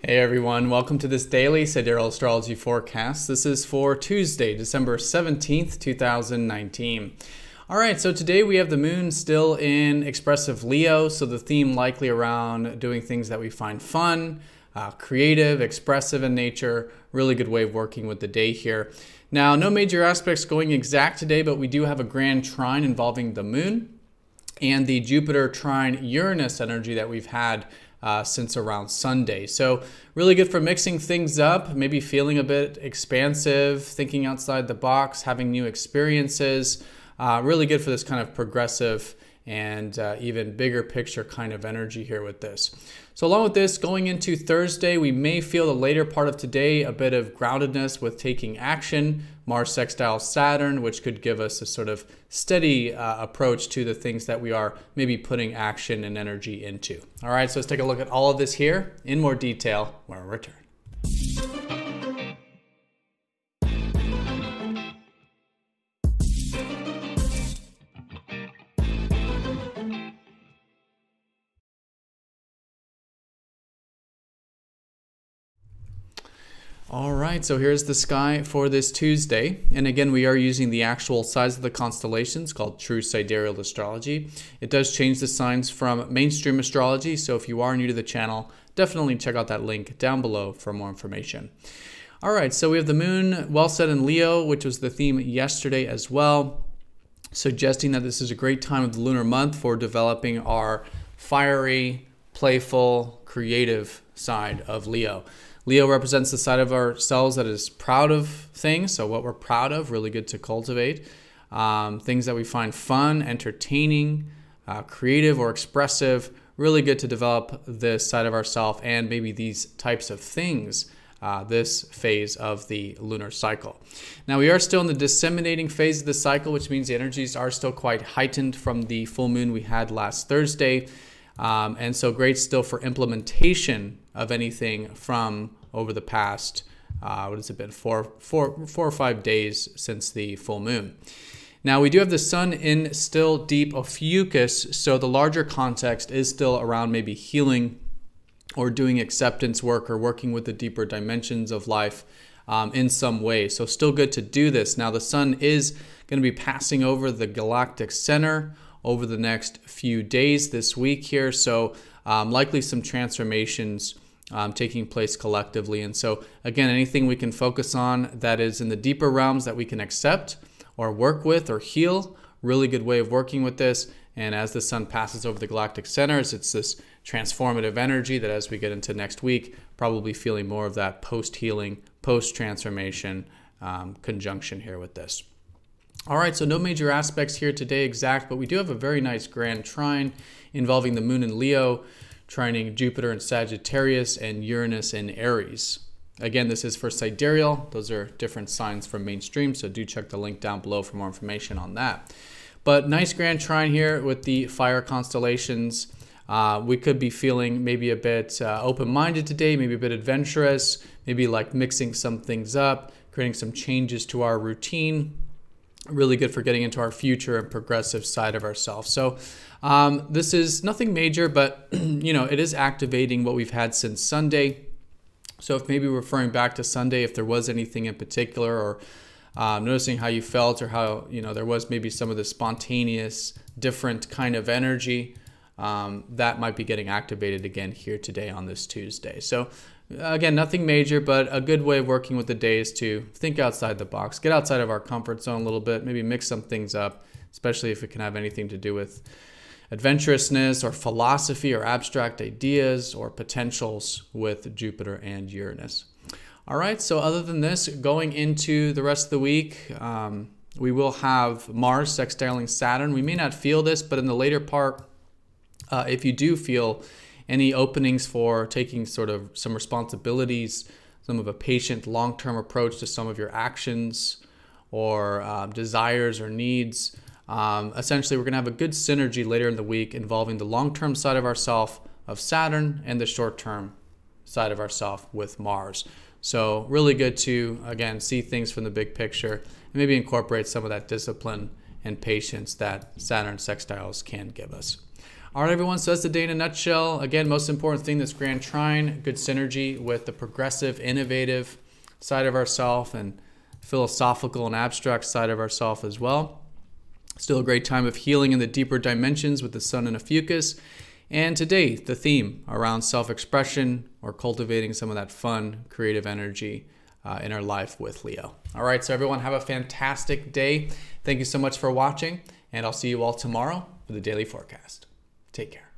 Hey everyone, welcome to this daily Sidereal Astrology forecast. This is for Tuesday, December 17th, 2019. Alright, so today we have the moon still in expressive Leo, so the theme likely around doing things that we find fun, creative, expressive in nature. Really good way of working with the day here. Now, no major aspects going exact today, but we do have a grand trine involving the moon and the Jupiter trine Uranus energy that we've had since around Sunday. So really good for mixing things up, maybe feeling a bit expansive, thinking outside the box, having new experiences. Really good for this kind of progressive and even bigger picture kind of energy here with this. So along with this, going into Thursday, we may feel the later part of today a bit of groundedness with taking action. Mars sextile Saturn, which could give us a sort of steady approach to the things that we are maybe putting action and energy into. All right, so let's take a look at all of this here in more detail when we return. All right, so here's the sky for this Tuesday. And again, we are using the actual size of the constellations called true sidereal astrology. It does change the signs from mainstream astrology. So if you are new to the channel, definitely check out that link down below for more information. All right, so we have the moon well set in Leo, which was the theme yesterday as well, suggesting that this is a great time of the lunar month for developing our fiery, playful, creative side of Leo. Leo represents the side of ourselves that is proud of things. So what we're proud of, really good to cultivate. Things that we find fun, entertaining, creative or expressive, really good to develop this side of ourselves and maybe these types of things this phase of the lunar cycle. Now we are still in the disseminating phase of the cycle, which means the energies are still quite heightened from the full moon we had last Thursday. And so great still for implementation of anything from over the past, what has it been, four or 5 days since the full moon. Now we do have the sun in still deep Ophiuchus, so the larger context is still around maybe healing or doing acceptance work or working with the deeper dimensions of life in some way. So still good to do this. Now the sun is going to be passing over the galactic center over the next few days this week here. So likely some transformations taking place collectively. And so again, anything we can focus on that is in the deeper realms that we can accept or work with or heal, really good way of working with this. And as the sun passes over the galactic centers, it's this transformative energy that as we get into next week, probably feeling more of that post-healing, post-transformation conjunction here with this. All right, so no major aspects here today exact, but we do have a very nice grand trine involving the moon in Leo, trining Jupiter in Sagittarius and Uranus in Aries. Again, this is for sidereal. Those are different signs from mainstream, so do check the link down below for more information on that. But nice grand trine here with the fire constellations. We could be feeling maybe a bit open-minded today, maybe a bit adventurous, maybe like mixing some things up, creating some changes to our routine. Really good for getting into our future and progressive side of ourselves. So this is nothing major, but you know, it is activating what we've had since Sunday. So if maybe referring back to Sunday, if there was anything in particular, or noticing how you felt, or how, you know, there was maybe some of the spontaneous, different kind of energy, that might be getting activated again here today on this Tuesday. So again, nothing major, but a good way of working with the day is to think outside the box, get outside of our comfort zone a little bit, maybe mix some things up, especially if it can have anything to do with adventurousness or philosophy or abstract ideas or potentials with Jupiter and Uranus. All right, so other than this, going into the rest of the week, we will have Mars sextiling Saturn. We may not feel this, but in the later part, if you do feel any openings for taking sort of some responsibilities, some of a patient long-term approach to some of your actions or desires or needs. Essentially, we're going to have a good synergy later in the week involving the long-term side of ourself of Saturn and the short-term side of ourself with Mars. So really good to, again, see things from the big picture and maybe incorporate some of that discipline and patience that Saturn sextiles can give us. All right, everyone, so that's the day in a nutshell. Again, most important thing, this grand trine, good synergy with the progressive, innovative side of ourself and philosophical and abstract side of ourself as well. Still a great time of healing in the deeper dimensions with the sun and Ophiuchus. And today, the theme around self-expression or cultivating some of that fun, creative energy in our life with Leo. All right, so everyone have a fantastic day. Thank you so much for watching, and I'll see you all tomorrow for the daily forecast. Take care.